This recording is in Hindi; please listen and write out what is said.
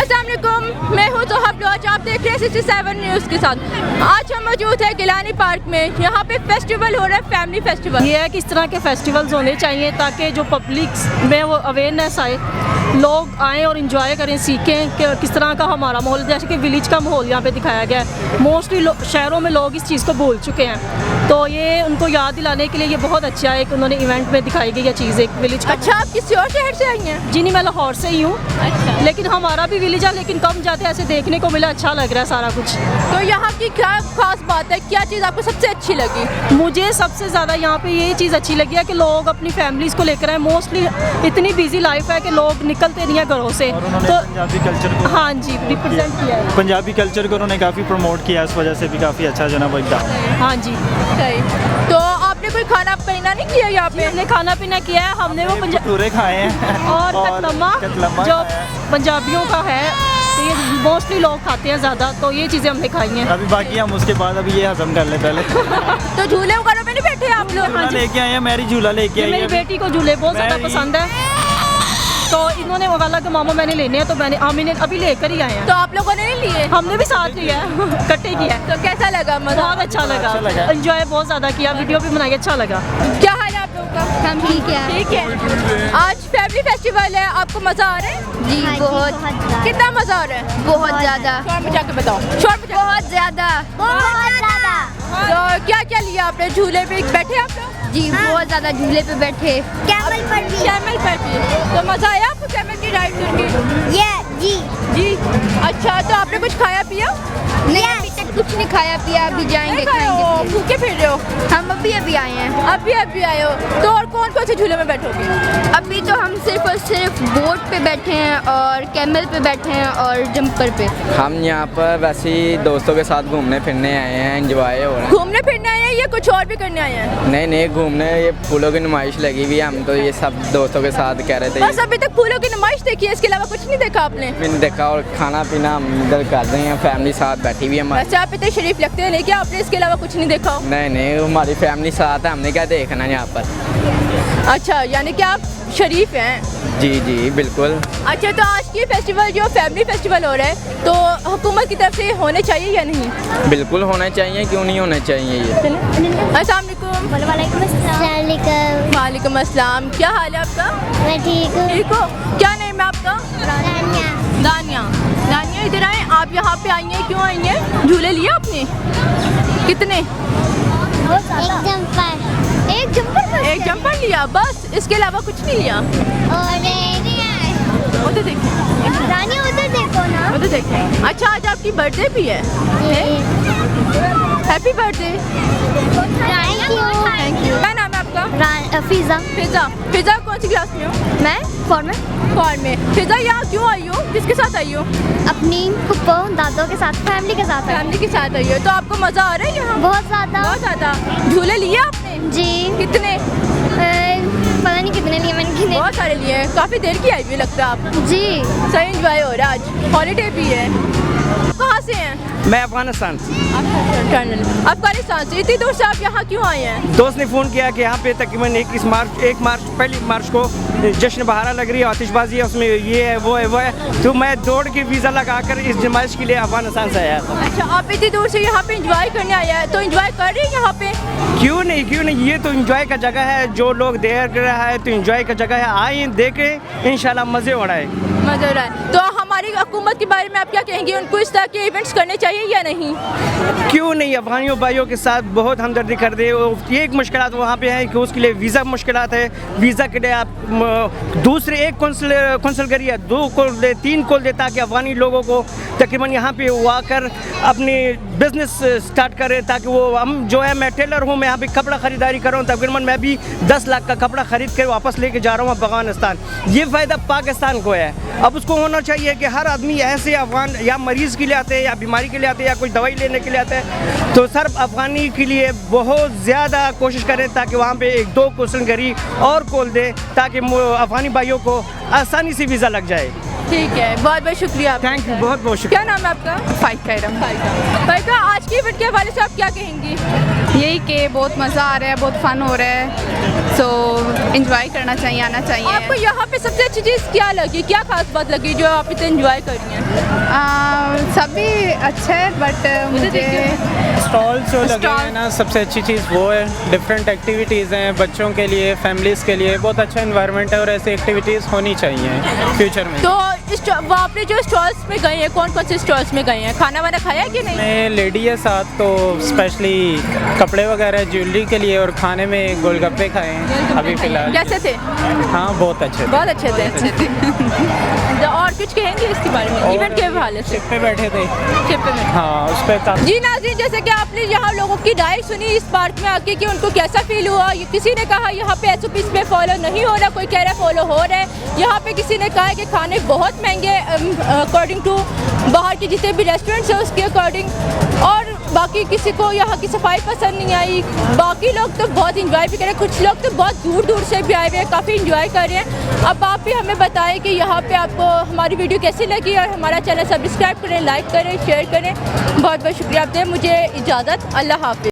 अस्सलाम वालेकुम, मैं हूँ तोहा बलोच। आप देख रहे हैं 67 न्यूज़ के साथ। आज हम मौजूद है गिलानी पार्क में। यहाँ पे फेस्टिवल हो रहा है, फैमिली फेस्टिवल। ये है कि इस तरह के फेस्टिवल्स होने चाहिए ताकि जो पब्लिक में वो अवेयरनेस आए, लोग आएँ और इन्जॉय करें, सीखें कि किस तरह का हमारा माहौल, जैसे कि विलेज का माहौल यहाँ पे दिखाया गया है। मोस्टली शहरों में लोग इस चीज़ को भूल चुके हैं, तो ये उनको याद दिलाने के लिए ये बहुत अच्छा है कि उन्होंने इवेंट में दिखाई गई ये चीज़ एक विलेज का। अच्छा, आप किसी और शहर से आई हैं? जी नहीं, मैं लाहौर से ही हूँ। अच्छा। लेकिन हमारा भी विलेज है, लेकिन कम जाते ऐसे देखने को मिला, अच्छा लग रहा है सारा कुछ। तो यहाँ की क्या खास बात है, क्या चीज़ आपको सबसे अच्छी लगी? मुझे सबसे ज़्यादा यहाँ पे ये चीज़ अच्छी लगी है कि लोग अपनी फैमिलीज़ को लेकर आए। मोस्टली इतनी बिजी लाइफ है कि लोग निकलते नहीं हैं घरों से, तो पंजाबी कल्चर को, हाँ जी, रिप्रेजेंट किया है। पंजाबी कल्चर को उन्होंने काफ़ी प्रमोट किया, इस वजह से भी काफ़ी अच्छा जनाब एकदम। हाँ जी, सही। तो आपने कोई खाना पीना नहीं किया यहाँ पे? हमने खाना पीना किया है, हमने वो भटूरे खाए हैं और कतलम्मा जो पंजाबियों का है, तो ये मोस्टली लोग खाते हैं ज़्यादा, तो ये चीज़ें हमने खाई हैं। अभी बाकी हम उसके बाद अभी ये हजम कर ले पहले। तो झूले वगैरह में नहीं बैठे आप लोग? झूला लेके आए हैं, मेरी झूला लेके आई मेरी है। बेटी को झूले बहुत ज़्यादा पसंद है, तो इन्होंने बोला कि मामा मैंने लेने हैं, तो मैंने हम इन्हें अभी लेकर ही आए हैं। तो आप लोगों ने नहीं लिए? हमने भी साथ लिया है, इकट्ठे किया है। तो कैसा लगा? मजा? बहुत अच्छा लगा, एंजॉय बहुत ज़्यादा किया, वीडियो भी बनाई, अच्छा लगा। क्या हाल है आप लोगों का? हम ठीक है। ठीक है। आज फैमिली फेस्टिवल है, आपको मजा आ रहा है? जी बहुत कितना मजा आ रहा है? बहुत ज्यादा शोर मचा के बताओ। शोर मचा। बहुत ज्यादा बहुत ज्यादा। तो क्या क्या लिया आपने? झूले पे बैठे आप लोग? जी बहुत ज्यादा झूले पे बैठे, कैमल पर भी। कैमल पर भी। तो मजा आया आपको कैमल की राइड करके? ये जी जी। अच्छा, तो आपने कुछ खाया पिया? नहीं, अभी तक कुछ नहीं खाया पिया, अभी जाएंगे खाएंगे। भूखे फिर रहे हो? हम अभी आए हैं। अभी आए हो। तो और कौन कौन से झूले में बैठोगे? अभी तो हम सिर्फ और सिर्फ बोट पे बैठे हैं और कैमल पे बैठे हैं और जंपर पे। हम यहाँ पर वैसे ही दोस्तों के साथ घूमने फिरने आए हैं, एंजॉय हो रहा है। घूमने फिरने आए हैं या कुछ और भी करने आए हैं? नहीं घूमने, ये फूलों की नुमाइश लगी हुई है, हम तो ये सब दोस्तों के साथ कह रहे थे। बस अभी तक फूलों की नुमाइश देखी है, इसके अलावा कुछ नहीं देखा आपने? मैंने देखा, और खाना पीना हम इधर कर रहे हैं, फैमिली साथ बैठी हुई है हमारी। वैसे आप इतने शरीफ लगते हैं, लेकिन आपने इसके अलावा कुछ नहीं देखा हो? नहीं हमारी फैमिली साथ है, हमने क्या देखना है यहाँ पर। अच्छा, यानी कि आप शरीफ हैं। जी बिल्कुल। अच्छा, तो आज की फेस्टिवल जो फैमिली फेस्टिवल हो रहा है, तो हुकूमत की तरफ से होने चाहिए या नहीं? बिल्कुल होना चाहिए, क्यों नहीं होना चाहिए ये। अस्सलाम वालेकुम। वालेकुम अस्सलाम। क्या हाल है आपका? मैं ठीक हूँ। ठीक हो? क्या नाम है आपका? दानिया। दानिया, इधर आए। आप यहाँ पे आई हैं, क्यों आई हैं? झूले लिए आपने? कितने? एक जंपर लिया बस, इसके अलावा कुछ नहीं लिया? उधर देखिए, रानी उधर देखो ना। उधर देखिए। अच्छा, आज आपकी बर्थडे भी है? Happy birthday. Thank you. क्या नाम है आपका? फिजा। फिजा कौन सी क्लास में हो? मैं फॉर्मल। फॉर्म में। फिजा, यहाँ क्यों आई हो? किसके साथ आई हो? अपनी फुप्पो दादों के साथ, फैमिली के साथ। फैमिली के साथ आई हो। तो आपको मजा आ रहा है यहाँ? बहुत ज्यादा। बहुत ज्यादा। झूले लिए आपने? जी। कितने? पता नहीं कितने लिए मैंने, कितने। बहुत सारे लिए हैं। काफी देर की आई हुई लगता है आप। जी सही एंजॉय हो रहा है, आज हॉलीडे भी है। कहाँ से हैं? मैं अफगानिस्तान से। अफगानिस्तान से। इतनी दूर से आप यहाँ क्यों आए हैं? दोस्त ने फ़ोन किया कि यहाँ पे तकरीबन 1 मार्च को जश्न बहारा लग रही है, आतिशबाजी है, उसमें ये है वो है, तो मैं दौड़ के वीज़ा लगाकर इस नुमाइश के लिए अफगानिस्तान से आया था। अच्छा, आप इतनी दूर से यहाँ पे एंजॉय करने आए हैं, तो एंजॉय कर रहे हैं यहाँ पे? क्यों नहीं, ये तो एंजॉय का जगह है, जो लोग देर कर रहा है तो एंजॉय का जगह है, आए देखें, इंशाल्लाह मज़े हो रहा है। मज़ा हो रहा है। तो हमारी हुकूमत के बारे में आप क्या कहेंगे? उनको इस तरह के इवेंट्स करने चाहिए या नहीं? क्यों नहीं, अफगानियों भाइयों के साथ बहुत हमदर्दी कर दे। ये एक मुश्किलात वहाँ पे है कि उसके लिए वीज़ा मुश्किलात है, वीज़ा के लिए आप दूसरे एक कौंसल करिए, 2 कॉल दे, 3 कॉल दे, ताकि अफगानी लोगों को तकरीबन यहाँ पे वो आकर अपनी बिज़नेस स्टार्ट करें, ताकि वो हम जो है, मैं टेलर हूँ, मैं यहाँ पे कपड़ा ख़रीदारी कर रहा हूँ, तकरीबन मैं भी 10 लाख का कपड़ा ख़रीद कर वापस लेके जा रहा हूँ अफगानिस्तान। ये फ़ायदा पाकिस्तान को है। अब उसको होना चाहिए कि हर आदमी ऐसे अफगान या मरीज़ के लिए आते हैं, या बीमारी के लिए आते हैं, या कोई दवाई लेने के लिए आते हैं, तो सिर्फ अफगानी के लिए बहुत ज़्यादा कोशिश करें ताकि वहाँ पे 1-2 क्वेश्चन करी और खोल दे, ताकि अफगानी भाइयों को आसानी से वीज़ा लग जाए। ठीक है, बहुत बहुत शुक्रिया आपका। थैंक यू, बहुत बहुत शुक्रिया। क्या नाम है आपका? फाइका। आज की इवेंट के हवाले से आप क्या कहेंगी? यही कि बहुत मज़ा आ रहा है, बहुत फ़न हो रहा है, सो एंजॉय करना चाहिए, आना चाहिए। आपको यहाँ पे सबसे अच्छी चीज़ क्या लगी, क्या खास बात लगी जो आप इतने एंजॉय कर रही हैं? सभी अच्छा है बट मुझे स्टॉल जो लगे Stall। हैं ना, सबसे अच्छी चीज़ वो है, डिफरेंट एक्टिविटीज़ हैं बच्चों के लिए, फैमिलीज़ के लिए, बहुत अच्छा इन्वायरमेंट है और ऐसी एक्टिविटीज़ होनी चाहिए फ्यूचर में। तो वो आपने जो स्टॉल्स में गए हैं, कौन कौन से स्टॉल्स में गए हैं, खाना वाना खाया कि नहीं? मैं लेडी है साथ, तो स्पेशली कपड़े वगैरह ज्वेलरी के लिए और खाने में गोलगप्पे खाए हैं अभी फ़िलहाल। कैसे थे? हाँ बहुत अच्छे थे। बहुत अच्छे थे। और कुछ कहेंगे इसके बारे में, इवेंट के हवाले से? शिप पे बैठे थे। शिप पे बैठे। हाँ उस पर जी नाज़रीन, जैसे कि आपने यहाँ लोगों की राय सुनी इस पार्क में आके कि उनको कैसा फील हुआ। किसी ने कहा यहाँ पे SOPs पे फॉलो नहीं हो रहा, कोई कह रहा है फॉलो हो रहा है। यहाँ पे किसी ने कहा है कि खाने बहुत महंगे अकॉर्डिंग टू बाहर के जितने भी रेस्टोरेंट्स हैं उसके अकॉर्डिंग, और बाकी किसी को यहाँ की सफाई पसंद नहीं आई। बाकी लोग तो बहुत इंजॉय भी कर रहे हैं, कुछ लोग तो बहुत दूर दूर से भी आए हुए हैं, काफ़ी इंजॉय कर रहे हैं। अब आप भी हमें बताएं कि यहाँ पे आपको हमारी वीडियो कैसी लगी और हमारा चैनल सब्सक्राइब करें, लाइक करें, शेयर करें। बहुत बहुत शुक्रिया। आप दें मुझे इजाज़त। अल्लाह हाफ़िज़।